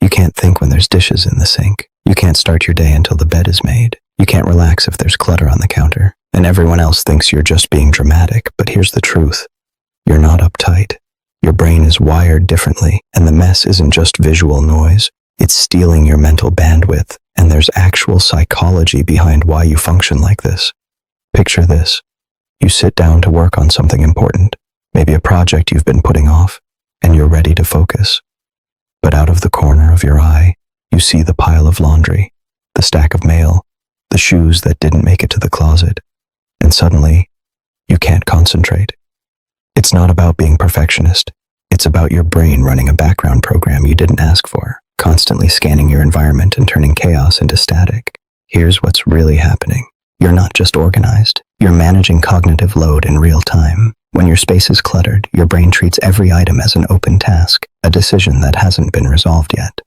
You can't think when there's dishes in the sink. You can't start your day until the bed is made. You can't relax if there's clutter on the counter. And everyone else thinks you're just being dramatic, but here's the truth. You're not uptight. Your brain is wired differently, and the mess isn't just visual noise. It's stealing your mental bandwidth, and there's actual psychology behind why you function like this. Picture this. You sit down to work on something important, maybe a project you've been putting off, and you're ready to focus. But out of the corner of your eye, you see the pile of laundry, the stack of mail, the shoes that didn't make it to the closet, and suddenly, you can't concentrate. It's not about being perfectionist. It's about your brain running a background program you didn't ask for, constantly scanning your environment and turning chaos into static. Here's what's really happening. You're not just organized. You're managing cognitive load in real time. When your space is cluttered, your brain treats every item as an open task, a decision that hasn't been resolved yet.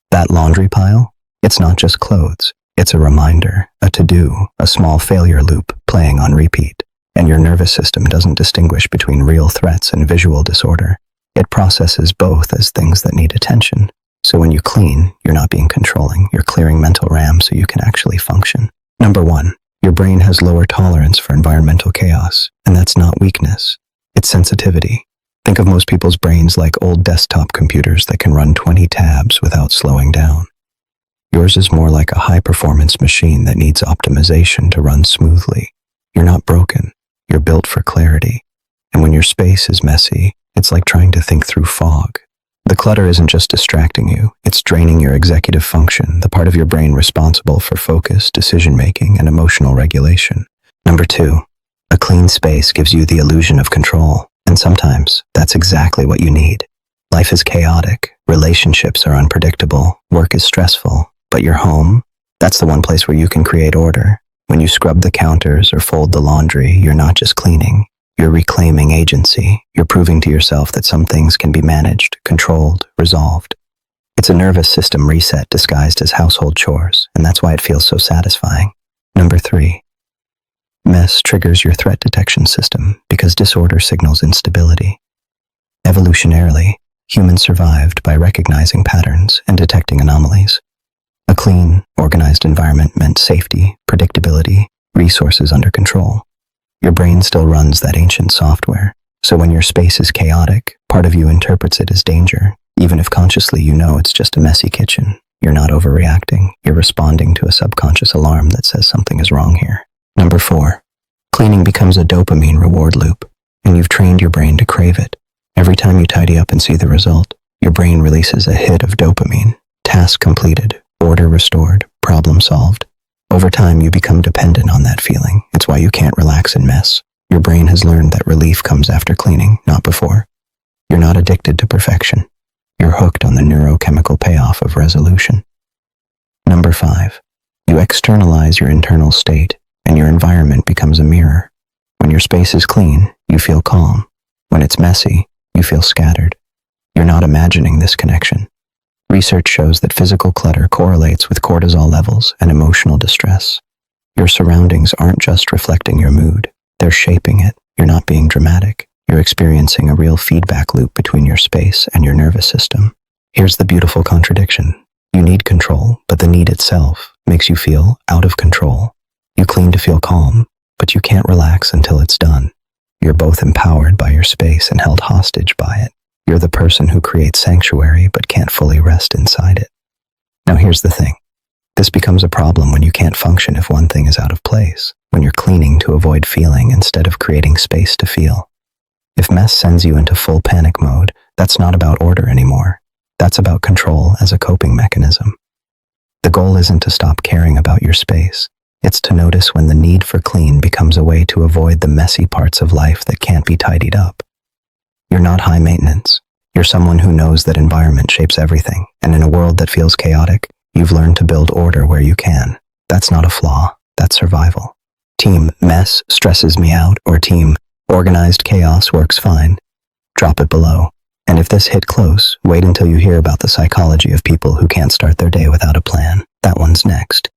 That laundry pile? It's not just clothes. It's a reminder, a to-do, a small failure loop playing on repeat. And your nervous system doesn't distinguish between real threats and visual disorder. It processes both as things that need attention. So when you clean, you're not being controlling. You're clearing mental RAM so you can actually function. Number 1, your brain has lower tolerance for environmental chaos. And that's not weakness. It's sensitivity. Think of most people's brains like old desktop computers that can run 20 tabs without slowing down. Yours is more like a high-performance machine that needs optimization to run smoothly. You're not broken. You're built for clarity. And when your space is messy, it's like trying to think through fog. The clutter isn't just distracting you, it's draining your executive function, the part of your brain responsible for focus, decision-making, and emotional regulation. Number 2, a clean space gives you the illusion of control, and sometimes that's exactly what you need. Life is chaotic, relationships are unpredictable, work is stressful, but your home, that's the one place where you can create order. When you scrub the counters or fold the laundry, you're not just cleaning. You're reclaiming agency. You're proving to yourself that some things can be managed, controlled, resolved. It's a nervous system reset disguised as household chores, and that's why it feels so satisfying. Number 3, mess triggers your threat detection system because disorder signals instability. Evolutionarily, humans survived by recognizing patterns and detecting anomalies. A clean, organized environment meant safety, predictability, resources under control. Your brain still runs that ancient software, so when your space is chaotic, part of you interprets it as danger, even if consciously you know it's just a messy kitchen. You're not overreacting, you're responding to a subconscious alarm that says something is wrong here. Number 4, cleaning becomes a dopamine reward loop, and you've trained your brain to crave it. Every time you tidy up and see the result, your brain releases a hit of dopamine. Task completed, order restored, problem solved. Over time, you become dependent on that feeling. It's why you can't relax in mess. Your brain has learned that relief comes after cleaning, not before. You're not addicted to perfection. You're hooked on the neurochemical payoff of resolution. Number 5, you externalize your internal state, and your environment becomes a mirror. When your space is clean, you feel calm. When it's messy, you feel scattered. You're not imagining this connection. Research shows that physical clutter correlates with cortisol levels and emotional distress. Your surroundings aren't just reflecting your mood, they're shaping it. You're not being dramatic. You're experiencing a real feedback loop between your space and your nervous system. Here's the beautiful contradiction. You need control, but the need itself makes you feel out of control. You clean to feel calm, but you can't relax until it's done. You're both empowered by your space and held hostage by it. You're the person who creates sanctuary but can't fully rest inside it. Now here's the thing. This becomes a problem when you can't function if one thing is out of place, when you're cleaning to avoid feeling instead of creating space to feel. If mess sends you into full panic mode, that's not about order anymore. That's about control as a coping mechanism. The goal isn't to stop caring about your space. It's to notice when the need for clean becomes a way to avoid the messy parts of life that can't be tidied up. You're not high maintenance. You're someone who knows that environment shapes everything, and in a world that feels chaotic, you've learned to build order where you can. That's not a flaw, that's survival. Team mess stresses me out, or team organized chaos works fine. Drop it below. And if this hit close, wait until you hear about the psychology of people who can't start their day without a plan. That one's next.